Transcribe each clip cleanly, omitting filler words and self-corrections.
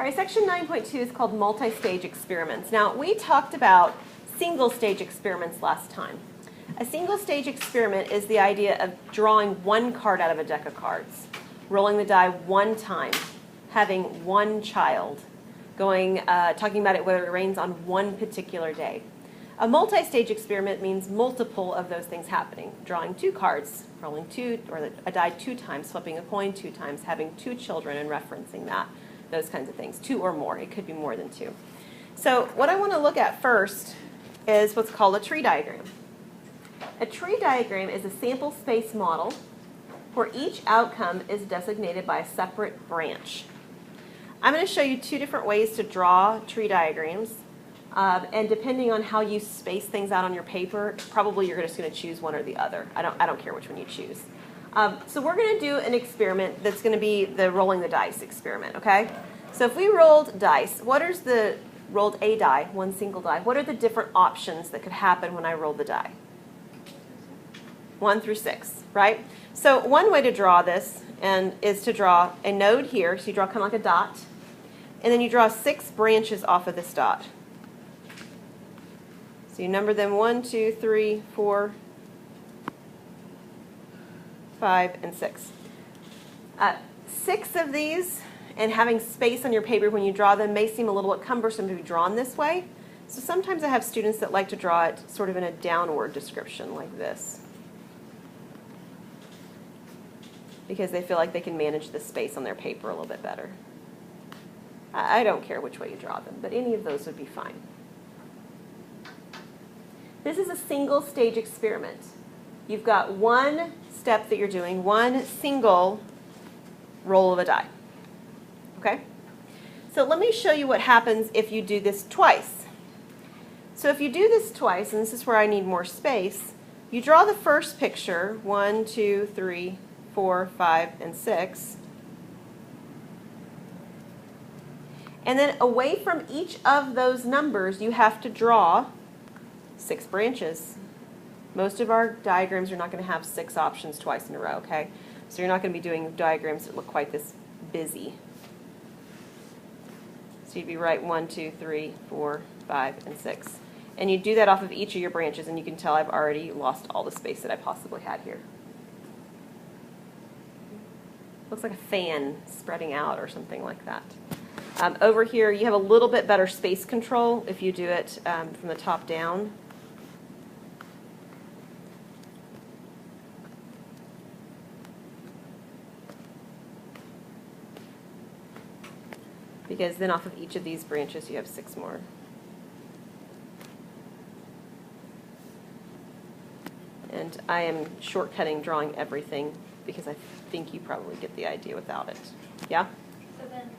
All right, section 9.2 is called Multistage Experiments. Now, we talked about single-stage experiments last time. A single-stage experiment is the idea of drawing one card out of a deck of cards, rolling the die one time, having one child, talking about it whether it rains on one particular day. A multi-stage experiment means multiple of those things happening. Drawing two cards, rolling a die two times, flipping a coin two times, having two children and referencing that, those kinds of things. Two or more. It could be more than two. So what I want to look at first is what's called a tree diagram. A tree diagram is a sample space model where each outcome is designated by a separate branch. I'm going to show you two different ways to draw tree diagrams. And depending on how you space things out on your paper, probably you're just going to choose one or the other. I don't care which one you choose. So we're going to do an experiment that's going to be the rolling the dice experiment, okay? So if we rolled dice, rolled a die, one single die, what are the different options that could happen when I roll the die? 1 through 6, right? So one way to draw this is to draw a node here. So you draw kind of like a dot. And then you draw 6 branches off of this dot. So you number them 1, 2, 3, 4, 5, and 6. 6 of these, and having space on your paper when you draw them may seem a little bit cumbersome to be drawn this way. So sometimes I have students that like to draw it sort of in a downward description like this, because they feel like they can manage the space on their paper a little bit better. I don't care which way you draw them, but any of those would be fine. This is a single stage experiment. You've got one step that you're doing, one single roll of a die. Okay? So let me show you what happens if you do this twice. So if you do this twice, and this is where I need more space, you draw the first picture, 1, 2, 3, 4, 5, and 6. And then away from each of those numbers, you have to draw 6 branches. Most of our diagrams are not going to have 6 options twice in a row, okay? So you're not going to be doing diagrams that look quite this busy. So you'd be right 1, 2, 3, 4, 5, and 6. And you do that off of each of your branches, and you can tell I've already lost all the space that I possibly had here. Looks like a fan spreading out or something like that. Over here, you have a little bit better space control if you do it from the top down. Because then off of each of these branches, you have 6 more. And I am shortcutting drawing everything because I think you probably get the idea without it. Yeah? So then,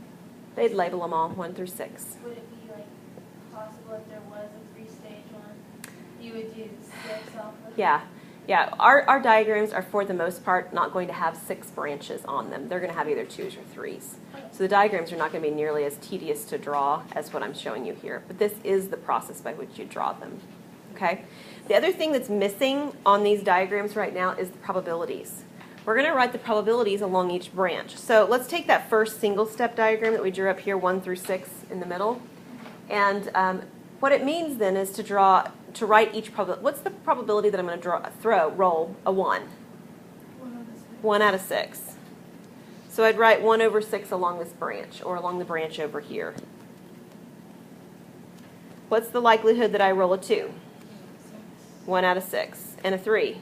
they'd label them all 1 through 6. would it be like possible if there was a 3-stage one, you would do 6 off of? Yeah. Yeah, our diagrams are for the most part not going to have 6 branches on them. They're going to have either 2s or 3s. So the diagrams are not going to be nearly as tedious to draw as what I'm showing you here. But this is the process by which you draw them. Okay? The other thing that's missing on these diagrams right now is the probabilities. We're going to write the probabilities along each branch. So let's take that first single-step diagram that we drew up here, 1 through 6 in the middle. And what it means then is to write each probability. What's the probability that I'm going to roll a 1? 1 out of 6. So I'd write 1 over 6 along this branch, or along the branch over here. What's the likelihood that I roll a 2? 1 out of 6. And a 3.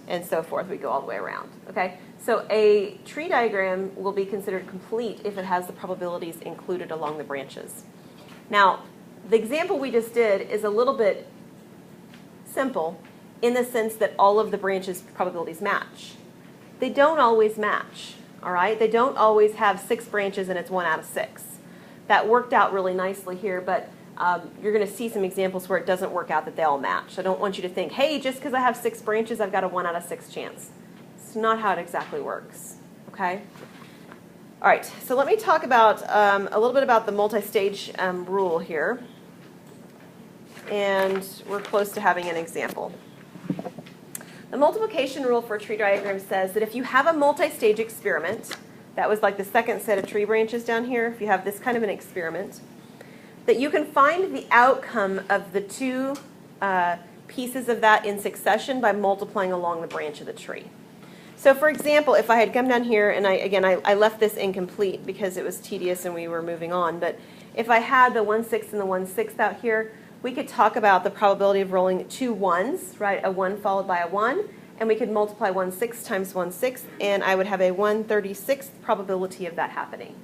And so forth. We go all the way around. Okay? So a tree diagram will be considered complete if it has the probabilities included along the branches. Now, the example we just did is a little bit simple in the sense that all of the branches' probabilities match. They don't always match, all right? They don't always have 6 branches and it's 1 out of 6. That worked out really nicely here, but you're going to see some examples where it doesn't work out that they all match. I don't want you to think, hey, just because I have 6 branches, I've got a 1 out of 6 chance. It's not how it exactly works, okay? All right, so let me talk about a little bit about the multi-stage rule here. And we're close to having an example. The multiplication rule for a tree diagram says that if you have a multi-stage experiment, that was like the second set of tree branches down here, if you have this kind of an experiment, that you can find the outcome of the two pieces of that in succession by multiplying along the branch of the tree. So for example, if I had come down here, and I left this incomplete because it was tedious and we were moving on, but if I had the 1/6 and the 1/6 out here, we could talk about the probability of rolling two ones, right? A 1 followed by a 1, and we could multiply 1/6 times 1/6, and I would have a 1/36th probability of that happening.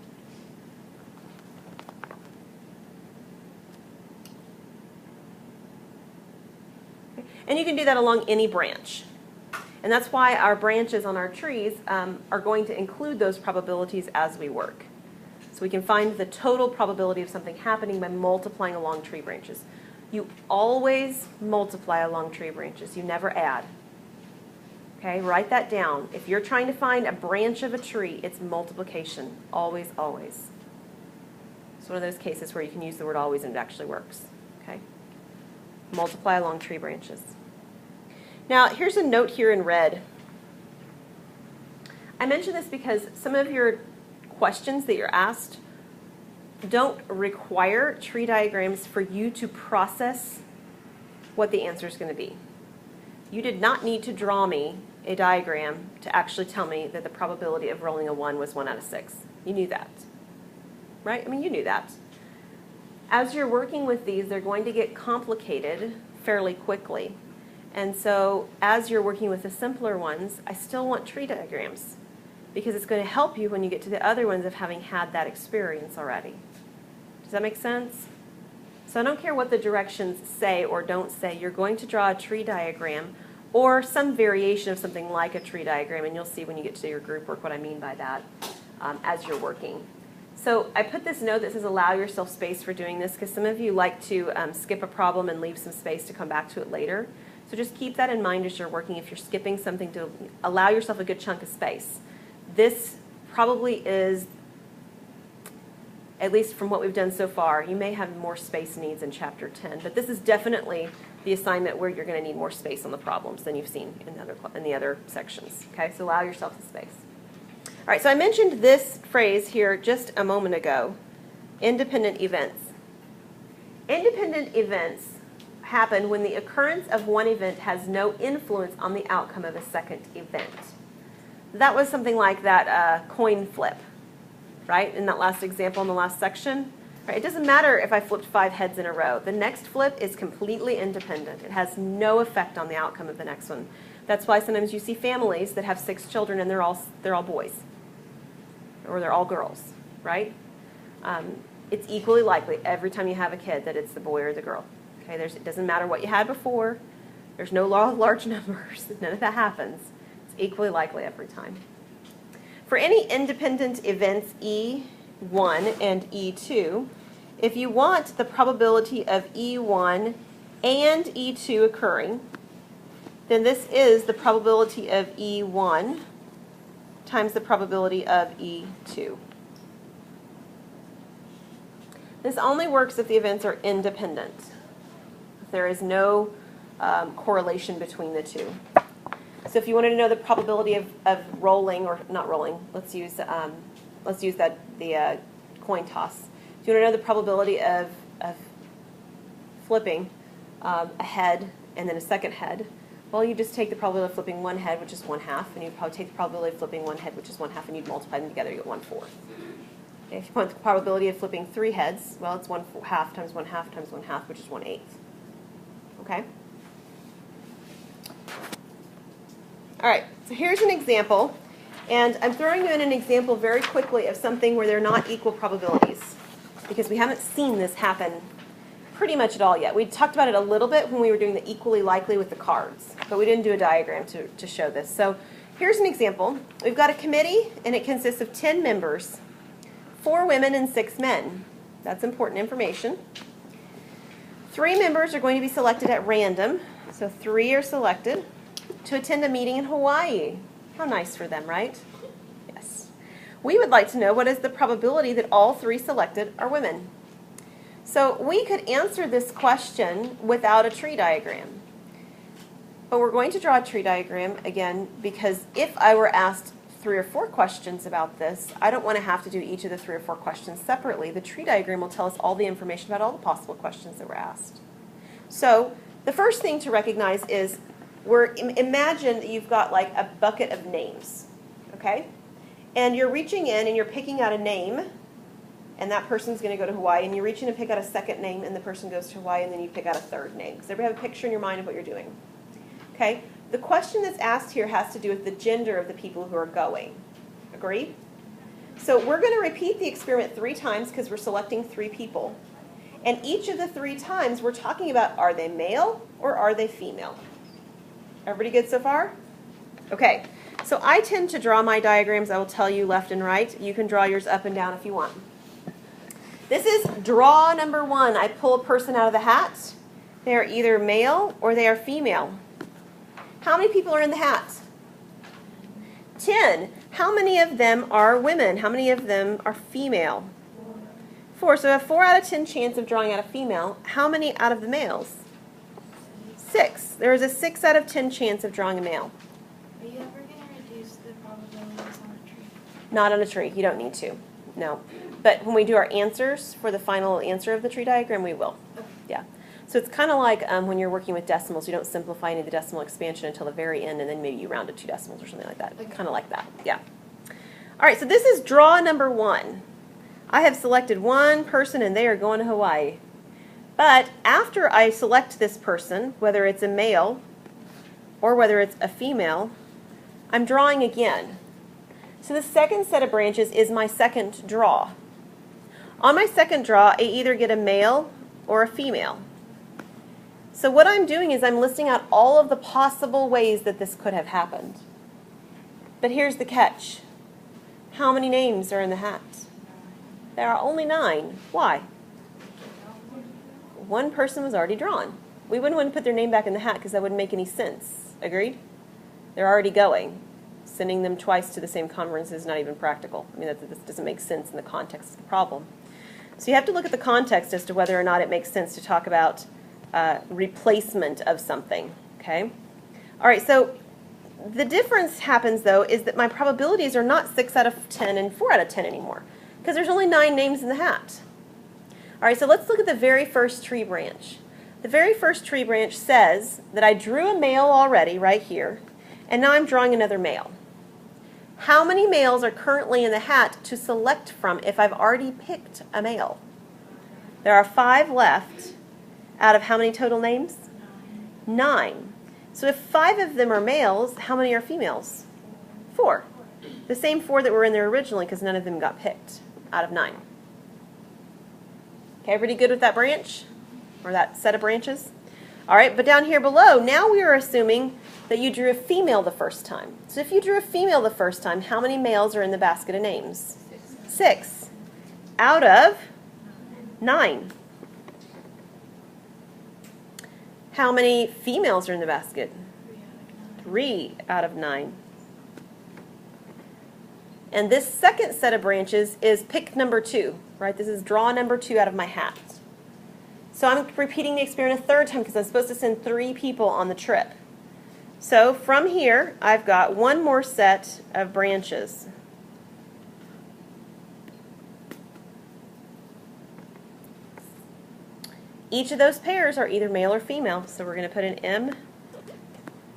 And you can do that along any branch. And that's why our branches on our trees are going to include those probabilities as we work. So we can find the total probability of something happening by multiplying along tree branches. You always multiply along tree branches. You never add. Okay, write that down. If you're trying to find a branch of a tree, it's multiplication. Always, always. It's one of those cases where you can use the word always and it actually works. Okay? Multiply along tree branches. Now, here's a note here in red. I mention this because some of your questions that you're asked don't require tree diagrams for you to process what the answer is going to be. You did not need to draw me a diagram to actually tell me that the probability of rolling a 1 was 1 out of 6. You knew that, right? I mean, you knew that. As you're working with these, they're going to get complicated fairly quickly. And so as you're working with the simpler ones, I still want tree diagrams because it's going to help you when you get to the other ones of having had that experience already. Does that make sense? So I don't care what the directions say or don't say, you're going to draw a tree diagram or some variation of something like a tree diagram, and you'll see when you get to your group work what I mean by that as you're working. So I put this note that says allow yourself space for doing this because some of you like to skip a problem and leave some space to come back to it later. So just keep that in mind as you're working. If you're skipping something, to allow yourself a good chunk of space. This probably is, at least from what we've done so far, you may have more space needs in Chapter 10, but this is definitely the assignment where you're going to need more space on the problems than you've seen in the other sections. Okay, so allow yourself the space. All right, so I mentioned this phrase here just a moment ago, independent events. Independent events happen when the occurrence of one event has no influence on the outcome of a second event. That was something like that coin flip, right? In that last example in the last section. Right? It doesn't matter if I flipped 5 heads in a row. The next flip is completely independent. It has no effect on the outcome of the next one. That's why sometimes you see families that have 6 children and they're all boys. Or they're all girls, right? It's equally likely every time you have a kid that it's the boy or the girl. Okay, it doesn't matter what you had before. There's no law of large numbers. None of that happens. It's equally likely every time. For any independent events E1 and E2, if you want the probability of E1 and E2 occurring, then this is the probability of E1 times the probability of E2. This only works if the events are independent. There is no correlation between the two. So if you wanted to know the probability of rolling, or not rolling, let's use the coin toss. If you want to know the probability of flipping a head and then a second head, well, you just take the probability of flipping one head, which is 1/2, and you'd probably take the probability of flipping one head, which is 1/2, and you'd multiply them together, you get 1/4. Okay, if you want the probability of flipping 3 heads, well, it's 1/2 times 1/2 times 1/2, which is 1/8. Okay? All right, so here's an example, and I'm throwing you in an example very quickly of something where they're not equal probabilities, because we haven't seen this happen pretty much at all yet. We talked about it a little bit when we were doing the equally likely with the cards, but we didn't do a diagram to show this. So here's an example. We've got a committee, and it consists of 10 members, 4 women and 6 men. That's important information. 3 members are going to be selected at random, so 3 are selected, to attend a meeting in Hawaii. How nice for them, right? Yes. We would like to know what is the probability that all 3 selected are women. So we could answer this question without a tree diagram. But we're going to draw a tree diagram, again, because if I were asked 3 or 4 questions about this, I don't want to have to do each of the 3 or 4 questions separately. The tree diagram will tell us all the information about all the possible questions that were asked. So the first thing to recognize is imagine that you've got like a bucket of names, okay? And you're reaching in and you're picking out a name, and that person's going to go to Hawaii, and you're reaching to pick out a second name, and the person goes to Hawaii, and then you pick out a third name. Does everybody have a picture in your mind of what you're doing? Okay? The question that's asked here has to do with the gender of the people who are going. Agree? So we're going to repeat the experiment 3 times because we're selecting 3 people. And each of the 3 times we're talking about, are they male or are they female? Everybody good so far? Okay. So I tend to draw my diagrams, I will tell you left and right. You can draw yours up and down if you want. This is draw number 1. I pull a person out of the hat. They are either male or they are female. How many people are in the hat? 10. How many of them are women? How many of them are female? 4. So a 4 out of 10 chance of drawing out a female. How many out of the males? 6. There is a 6 out of 10 chance of drawing a male. Are you ever going to reduce the probabilities on a tree? Not on a tree. You don't need to. No. But when we do our answers for the final answer of the tree diagram, we will. Yeah. So it's kind of like when you're working with decimals, you don't simplify any of the decimal expansion until the very end, and then maybe you round to 2 decimals or something like that. Okay. Kind of like that. Yeah. All right. So this is draw number 1. I have selected one person, and they are going to Hawaii. But after I select this person, whether it's a male or whether it's a female, I'm drawing again. So the second set of branches is my second draw. On my second draw, I either get a male or a female. So what I'm doing is I'm listing out all of the possible ways that this could have happened. But here's the catch. How many names are in the hat? There are only 9. Why? One person was already drawn. We wouldn't want to put their name back in the hat because that wouldn't make any sense. Agreed? They're already going. Sending them twice to the same conference is not even practical. I mean, that doesn't make sense in the context of the problem. So you have to look at the context as to whether or not it makes sense to talk about replacement of something. Okay? All right, so the difference happens, though, is that my probabilities are not 6 out of 10 and 4 out of 10 anymore because there's only 9 names in the hat. All right, so let's look at the very first tree branch. The very first tree branch says that I drew a male already right here, and now I'm drawing another male. How many males are currently in the hat to select from if I've already picked a male? There are 5 left out of how many total names? 9. So if 5 of them are males, how many are females? 4. The same 4 that were in there originally because none of them got picked out of 9. Okay, everybody good with that branch? Or that set of branches? All right, but down here below, now we are assuming that you drew a female the first time. So if you drew a female the first time, how many males are in the basket of names? 6. Out of 9. How many females are in the basket? 3 out of 9. And this second set of branches is pick number 2, right? This is draw number 2 out of my hat. So I'm repeating the experiment a 3rd time because I'm supposed to send 3 people on the trip. So from here, I've got one more set of branches. Each of those pairs are either male or female, so we're going to put an M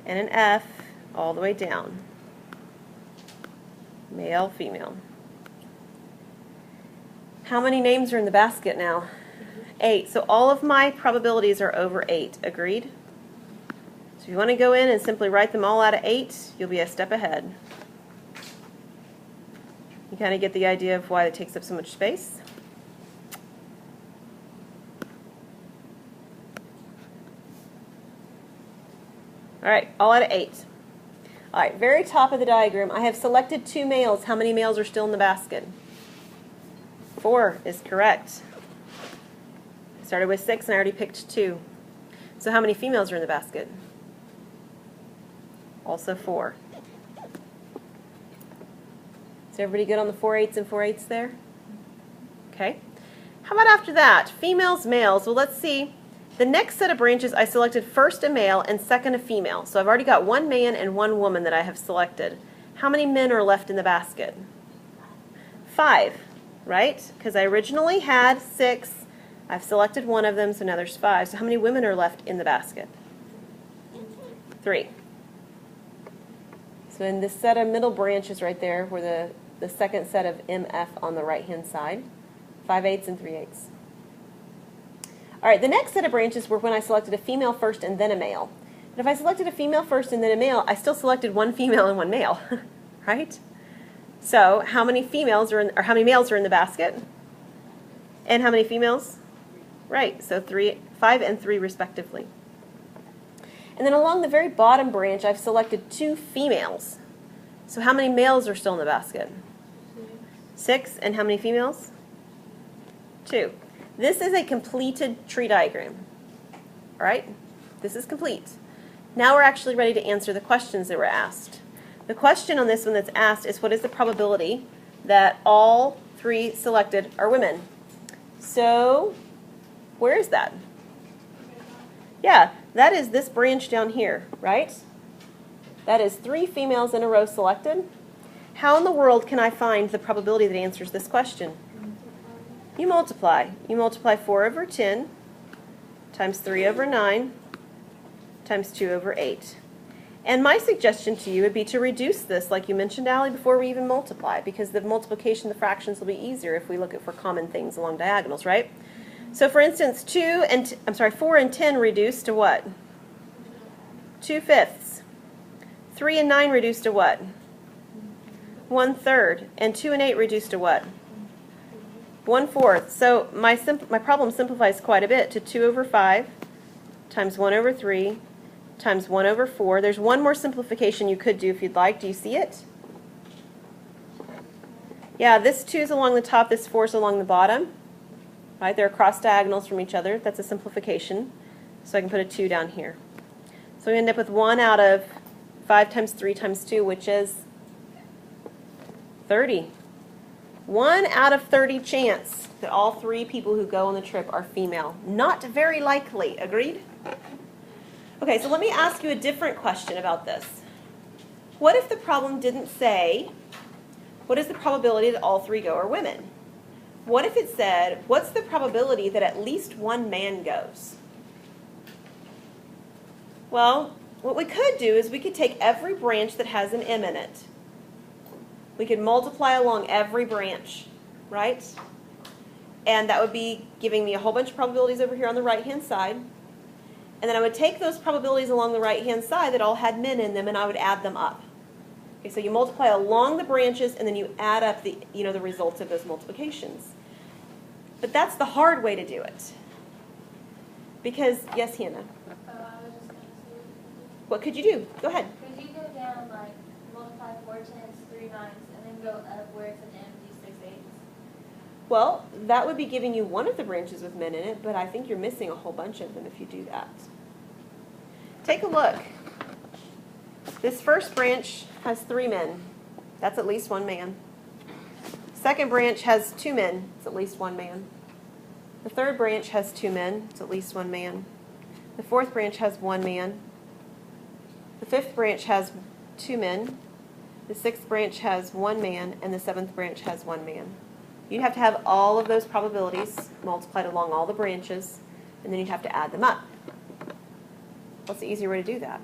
and an F all the way down. Male, female. How many names are in the basket now? 8. So all of my probabilities are over 8. Agreed? So if you want to go in and simply write them all out of 8, you'll be a step ahead. You kind of get the idea of why it takes up so much space. All right, all out of 8. All right, very top of the diagram, I have selected 2 males. How many males are still in the basket? 4 is correct. I started with 6 and I already picked 2. So how many females are in the basket? Also 4. Is everybody good on the 4 8s and 4 8s there? Okay. How about after that? Females, males. Well, let's see. The next set of branches, I selected first a male and second a female. So I've already got 1 man and 1 woman that I have selected. How many men are left in the basket? 5, right? Because I originally had 6. I've selected one of them, so now there's 5. So how many women are left in the basket? 3. So in this set of middle branches right there, where the second set of MF on the right-hand side, 5/8 and 3/8. All right, the next set of branches were when I selected a female first and then a male. And if I selected a female first and then a male, I still selected one female and one male, right? So how many females are in, or how many males are in the basket? And how many females? Right, so 5 and 3 respectively. And then along the very bottom branch, I've selected 2 females. So how many males are still in the basket? 6, and how many females? 2. This is a completed tree diagram. All right? This is complete. Now we're actually ready to answer the questions that were asked. The question on this one that's asked is, what is the probability that all 3 selected are women? So, where is that? Yeah, that is this branch down here, right? That is 3 females in a row selected. How in the world can I find the probability that answers this question? You multiply. You multiply 4 over 10 times 3 over 9 times 2 over 8. And my suggestion to you would be to reduce this, like you mentioned, Allie, before we even multiply, because the multiplication of the fractions will be easier if we look for common things along diagonals, right? So for instance, 4 and 10 reduce to what? 2/5. 3 and 9 reduce to what? 1/3. And 2 and 8 reduce to what? 1/4. So my problem simplifies quite a bit to 2 over 5 times 1 over 3 times 1 over 4. There's one more simplification you could do if you'd like. Do you see it? Yeah, this 2 is along the top, this 4 is along the bottom. Right? They're cross diagonals from each other. That's a simplification. So I can put a 2 down here. So we end up with 1 out of 5 times 3 times 2, which is 30. 1 out of 30 chance that all 3 people who go on the trip are female. Not very likely. Agreed? Okay, so let me ask you a different question about this. What if the problem didn't say, what is the probability that all 3 go are women? What if it said, what's the probability that at least one man goes? Well, what we could do is we could take every branch that has an M in it. We could multiply along every branch, right? And that would be giving me a whole bunch of probabilities over here on the right-hand side. And then I would take those probabilities along the right-hand side that all had men in them, and I would add them up. Okay, so you multiply along the branches, and then you add up the results of those multiplications. But that's the hard way to do it. Because, yes, Hannah? I was just going to say, What could you do? Go ahead. could you go down, like, multiply 4 10s, 3 9s, and then go up where it's an M, do 6 8s? Well, that would be giving you one of the branches with men in it, but I think you're missing a whole bunch of them if you do that. Take a look. This first branch has 3 men. That's at least 1 man. Second branch has 2 men. It's at least 1 man. The third branch has 2 men. It's at least 1 man. The fourth branch has 1 man. The fifth branch has 2 men. The sixth branch has 1 man. And the seventh branch has 1 man. You'd have to have all of those probabilities multiplied along all the branches, and then you'd have to add them up. What's the easier way to do that?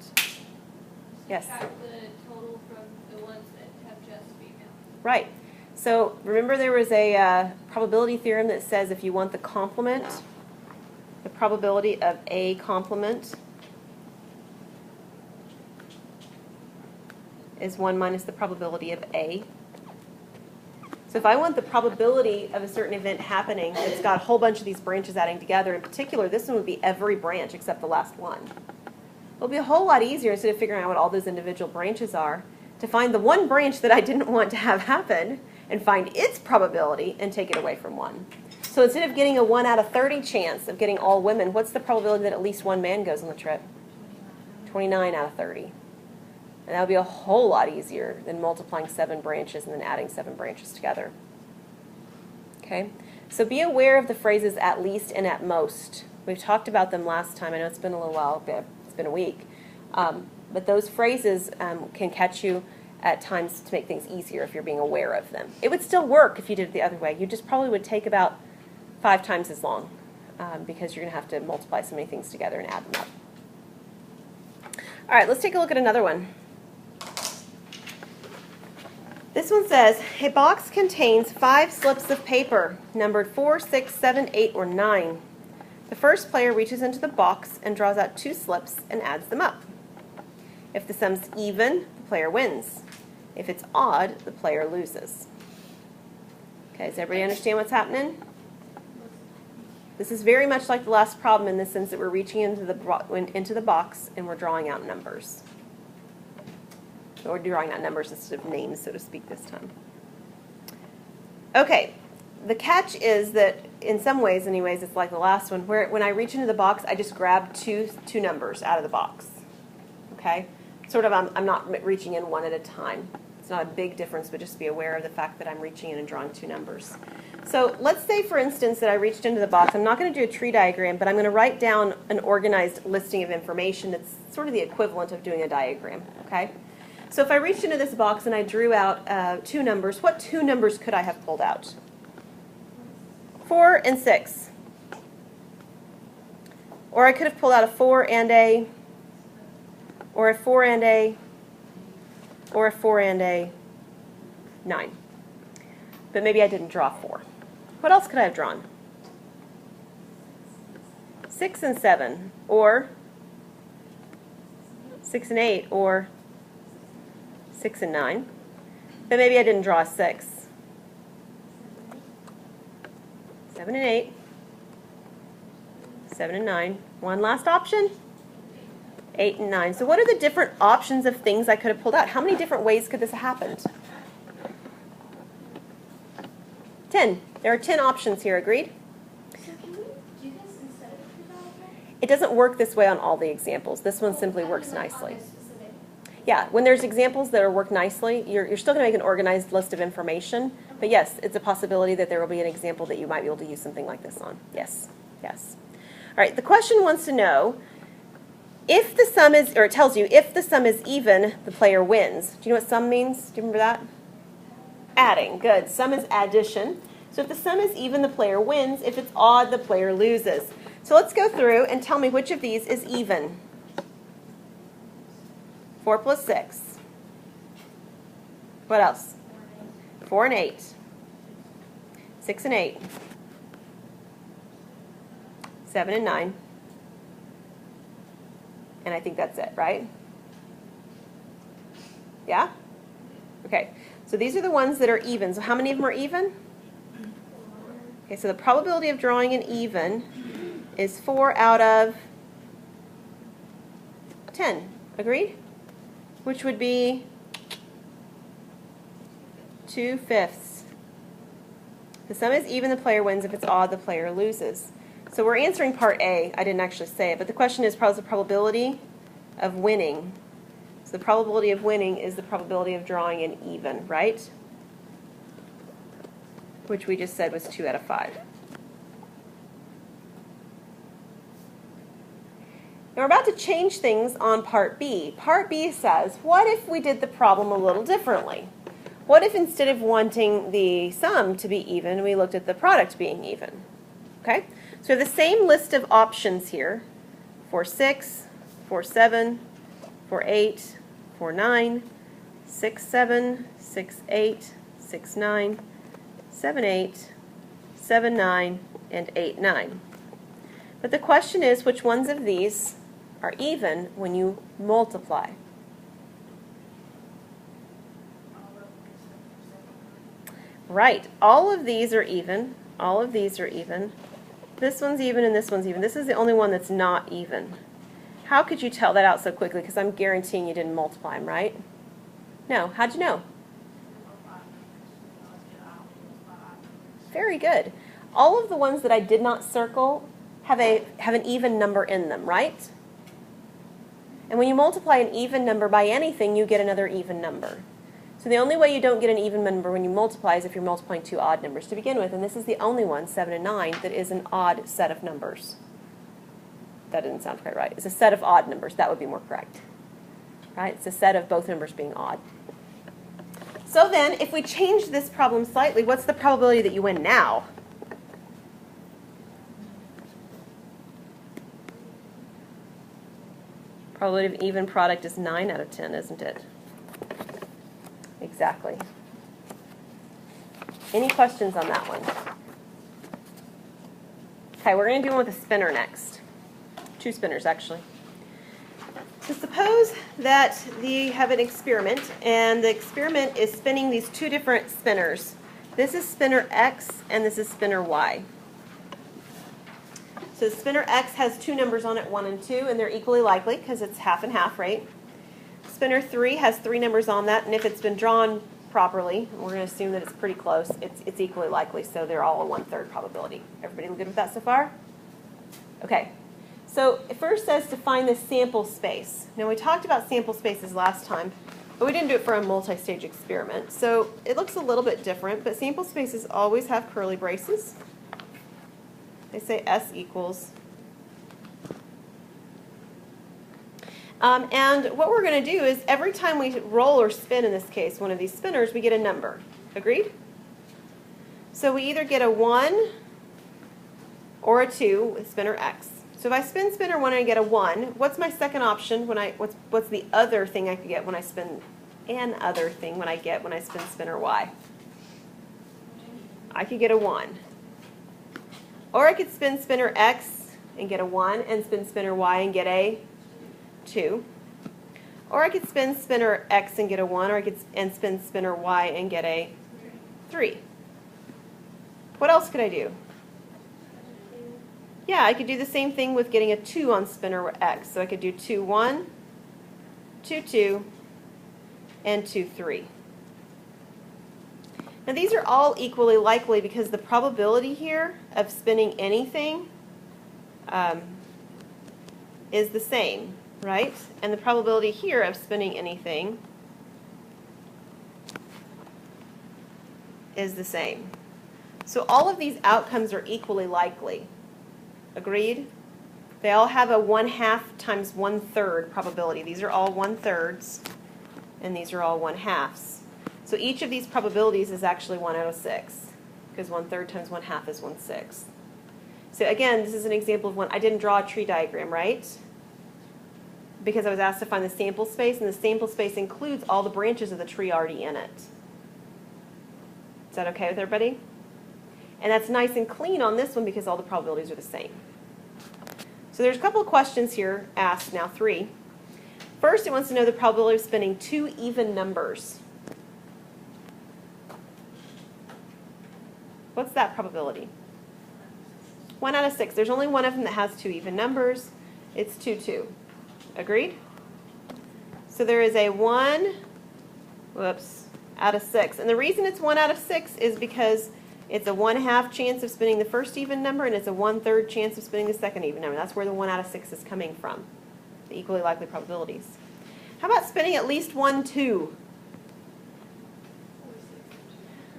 Yes? Subtract the total from the ones that have just female. Right. So remember there was a probability theorem that says if you want the complement, the probability of A complement is 1 minus the probability of A. So if I want the probability of a certain event happening that's got a whole bunch of these branches adding together, in particular this one would be every branch except the last one. It'll be a whole lot easier, instead of figuring out what all those individual branches are, to find the one branch that I didn't want to have happen and find its probability and take it away from 1. So instead of getting a 1 out of 30 chance of getting all women, what's the probability that at least 1 man goes on the trip? 29 out of 30. And that would be a whole lot easier than multiplying 7 branches and then adding 7 branches together. Okay? So be aware of the phrases at least and at most. We've talked about them last time. I know it's been a little while, but it's been a week. But those phrases can catch you at times to make things easier if you're being aware of them. It would still work if you did it the other way. You just probably would take about 5 times as long because you're going to have to multiply so many things together and add them up. All right, let's take a look at another one. This one says, a box contains 5 slips of paper, numbered 4, 6, 7, 8, or 9. The first player reaches into the box and draws out 2 slips and adds them up. If the sum's even, the player wins. If it's odd, the player loses. Okay, does everybody understand what's happening? This is very much like the last problem in the sense that we're reaching into the box and we're drawing out numbers. Or drawing out numbers instead of names, so to speak, this time. Okay, the catch is that in some ways, anyways, it's like the last one, where when I reach into the box, I just grab two numbers out of the box. Okay? Sort of, I'm not reaching in one at a time. It's not a big difference, but just be aware of the fact that I'm reaching in and drawing 2 numbers. So let's say, for instance, that I reached into the box. I'm not going to do a tree diagram, but I'm going to write down an organized listing of information that's sort of the equivalent of doing a diagram. Okay? So if I reached into this box and I drew out 2 numbers, what 2 numbers could I have pulled out? 4 and 6. Or I could have pulled out a 4 and a, or a 4 and a, or a 4 and a 9. But maybe I didn't draw 4. What else could I have drawn? 6 and 7, or 6 and 8, or 6 and 9. But maybe I didn't draw a 6. 7 and 8. 7 and 9. One last option. 8 and 9. So what are the different options of things I could have pulled out? How many different ways could this have happened? 10. There are 10 options here, agreed? So can we do this instead of a diagram? It doesn't work this way on all the examples. This one simply works nicely. Yeah, when there's examples that work nicely, you're still going to make an organized list of information. But yes, it's a possibility that there will be an example that you might be able to use something like this on. Yes, yes. All right, the question wants to know if the sum is, or it tells you, if the sum is even, the player wins. Do you know what sum means? Do you remember that? Adding, good. Sum is addition. So if the sum is even, the player wins. If it's odd, the player loses. So let's go through and tell me which of these is even. 4 plus 6. What else? 4 and 8. 6 and 8. 7 and 9. And I think that's it, right? Yeah? Okay. So these are the ones that are even. So how many of them are even? Okay, so the probability of drawing an even is 4 out of 10. Agreed? Which would be 2/5. The sum is even, the player wins. If it's odd, the player loses. So we're answering part A. I didn't actually say it, but the question is the probability of winning. So the probability of winning is the probability of drawing an even, right? Which we just said was 2 out of 5. Now we're about to change things on part B. Part B says, what if we did the problem a little differently? What if instead of wanting the sum to be even, we looked at the product being even? Okay? So we have the same list of options here. 4, 6, 4, 7, 4, 8, 4, 9, 6, 7, 6, 8, 6, 9, 7, 8, 7, 9, and 8, 9. But the question is, which ones of these are even when you multiply? Right. All of these are even. All of these are even. This one's even and this one's even. This is the only one that's not even. How could you tell that out so quickly? Because I'm guaranteeing you didn't multiply them, right? No. How'd you know? Very good. All of the ones that I did not circle have an even number in them, right? And when you multiply an even number by anything, you get another even number. So the only way you don't get an even number when you multiply is if you're multiplying 2 odd numbers to begin with. And this is the only one, 7 and 9, that is an odd set of numbers. That didn't sound quite right. It's a set of odd numbers. That would be more correct. Right? It's a set of both numbers being odd. So then, if we change this problem slightly, what's the probability that you win now? Probability of even product is 9 out of 10, isn't it? Exactly. Any questions on that one? Okay, we're going to do one with a spinner next. 2 spinners, actually. So suppose that you have an experiment, and the experiment is spinning these 2 different spinners. This is spinner X, and this is spinner Y. So spinner X has 2 numbers on it, 1 and 2, and they're equally likely because it's half and half, right? Spinner 3 has 3 numbers on that, and if it's been drawn properly, and we're going to assume that it's pretty close, it's equally likely, so they're all a 1/3 probability. Everybody good with that so far? Okay. So it first says to find the sample space. Now we talked about sample spaces last time, but we didn't do it for a multi-stage experiment. So it looks a little bit different, but sample spaces always have curly braces. They say S equals. And what we're going to do is every time we roll or spin, in this case, one of these spinners, we get a number. Agreed? So we either get a 1 or a 2 with spinner X. So if I spin spinner 1 and I get a 1, what's my second option? What's the other thing I could get when I spin an other thing when I spin spinner Y? I could get a 1. Or I could spin spinner X and get a 1 and spin spinner Y and get a 2. Or I could spin spinner X and get a 1, or I could spin spinner Y and get a 3. What else could I do? Yeah, I could do the same thing with getting a 2 on spinner X. So I could do 2, 1, 2, 2, and 2, 3. Now these are all equally likely because the probability here of spinning anything is the same, right? And the probability here of spinning anything is the same. So all of these outcomes are equally likely. Agreed? They all have a 1/2 times 1/3 probability. These are all 1/3, and these are all 1/2s. So each of these probabilities is actually 1 out of 6, because 1/3 times 1/2 is 1/6. So again, this is an example of one. I didn't draw a tree diagram, right? Because I was asked to find the sample space, and the sample space includes all the branches of the tree already in it. Is that okay with everybody? And that's nice and clean on this one because all the probabilities are the same. So there's a couple of questions here asked now, 3. First, it wants to know the probability of spinning 2 even numbers. What's that probability? 1 out of 6. There's only one of them that has 2 even numbers. It's 2, 2. Agreed? So there is a 1, out of 6. And the reason it's 1 out of 6 is because it's a 1/2 chance of spinning the first even number, and it's a 1/3 chance of spinning the second even number. That's where the 1 out of 6 is coming from, the equally likely probabilities. How about spinning at least 1, 2?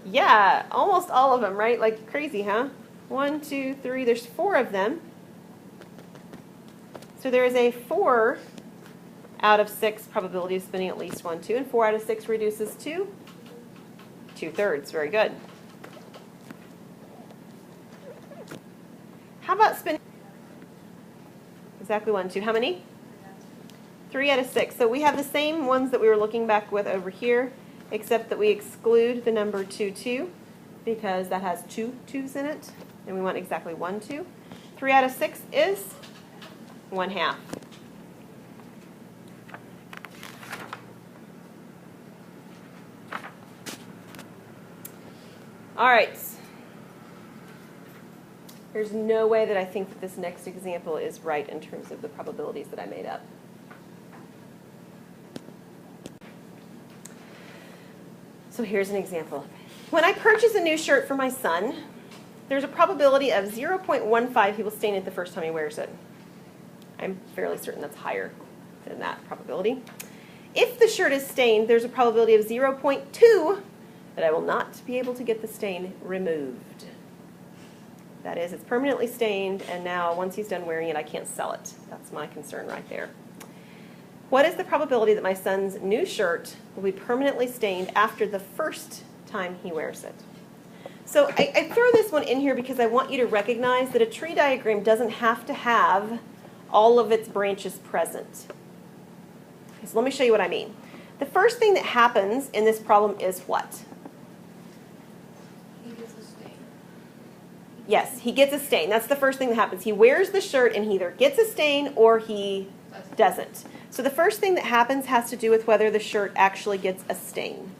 Yeah, almost all of them, right? Like crazy, huh? 1, 2, 3, there's 4 of them. So there is a 4 out of 6 probability of spinning at least 1, 2, and 4 out of 6 reduces to 2/3. Very good. How about spinning? Exactly 1, 2. How many? 3 out of 6. So we have the same ones that we were looking back with over here, except that we exclude the number 2, 2, because that has 2 2s in it, and we want exactly 1, 2. 3 out of 6 is 1/2. All right. There's no way that I think that this next example is right in terms of the probabilities that I made up. So here's an example. When I purchase a new shirt for my son, there's a probability of 0.15 he will stain it the first time he wears it. I'm fairly certain that's higher than that probability. If the shirt is stained, there's a probability of 0.2 that I will not be able to get the stain removed. That is, it's permanently stained, and now once he's done wearing it, I can't sell it. That's my concern right there. What is the probability that my son's new shirt will be permanently stained after the first time he wears it? So I throw this one in here because I want you to recognize that a tree diagram doesn't have to have all of its branches present. Okay, so let me show you what I mean. The first thing that happens in this problem is what? He gets a stain. Yes, he gets a stain. That's the first thing that happens. He wears the shirt and he either gets a stain or he doesn't. So the first thing that happens has to do with whether the shirt actually gets a stain.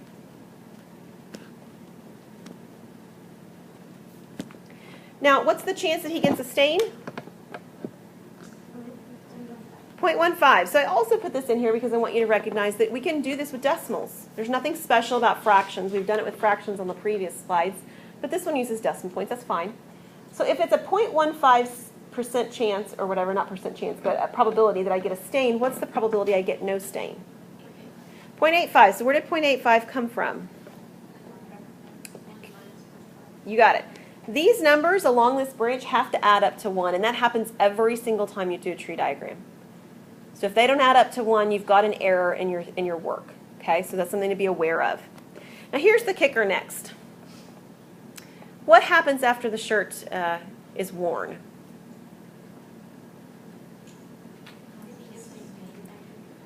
Now, what's the chance that he gets a stain? 0.15. So I also put this in here because I want you to recognize that we can do this with decimals. There's nothing special about fractions. We've done it with fractions on the previous slides, but this one uses decimal points. That's fine. So if it's a 0.15% chance, or whatever, not percent chance, but a probability that I get a stain, what's the probability I get no stain? 0.85. So where did 0.85 come from? You got it. These numbers along this branch have to add up to 1, and that happens every single time you do a tree diagram. So if they don't add up to 1, you've got an error in your work. Okay, so that's something to be aware of. Now here's the kicker next. What happens after the shirt is worn?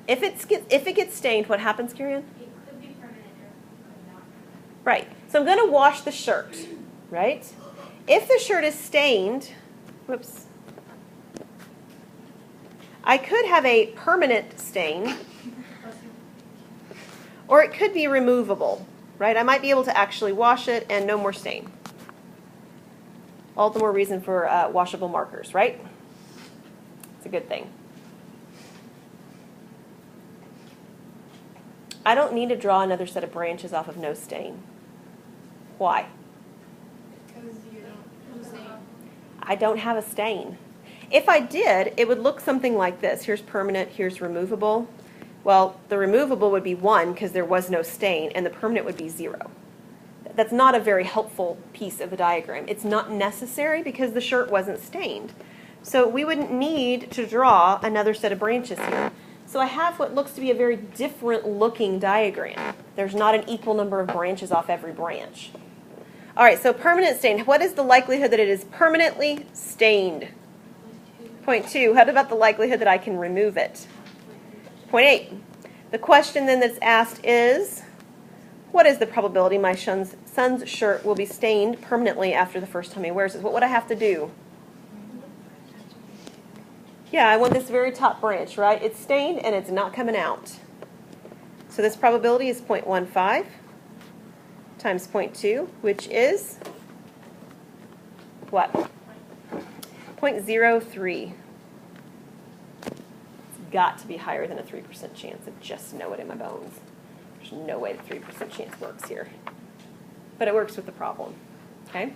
If it gets stained, what happens, Kieran? It could be permanent or could not. Right. So I'm going to wash the shirt, right? If the shirt is stained, whoops, I could have a permanent stain, or it could be removable, right? I might be able to actually wash it and no more stain. All the more reason for washable markers, right? It's a good thing. I don't need to draw another set of branches off of no stain. Why? Because you don't have a stain. I don't have a stain. If I did, it would look something like this. Here's permanent, here's removable. Well, the removable would be 1 because there was no stain, and the permanent would be 0. That's not a very helpful piece of the diagram. It's not necessary because the shirt wasn't stained. So we wouldn't need to draw another set of branches here. So I have what looks to be a very different looking diagram. There's not an equal number of branches off every branch. All right, so permanent stain. What is the likelihood that it is permanently stained? 0.2. How about the likelihood that I can remove it? 0.8. The question then that's asked is, what is the probability my son's shirt will be stained permanently after the first time he wears it? What would I have to do? Yeah, I want this very top branch, right? It's stained and it's not coming out. So this probability is 0.15 times 0.2, which is what? 0.03. It's got to be higher than a 3% chance. I just know it in my bones. There's no way the 3% chance works here. But it works with the problem. Okay?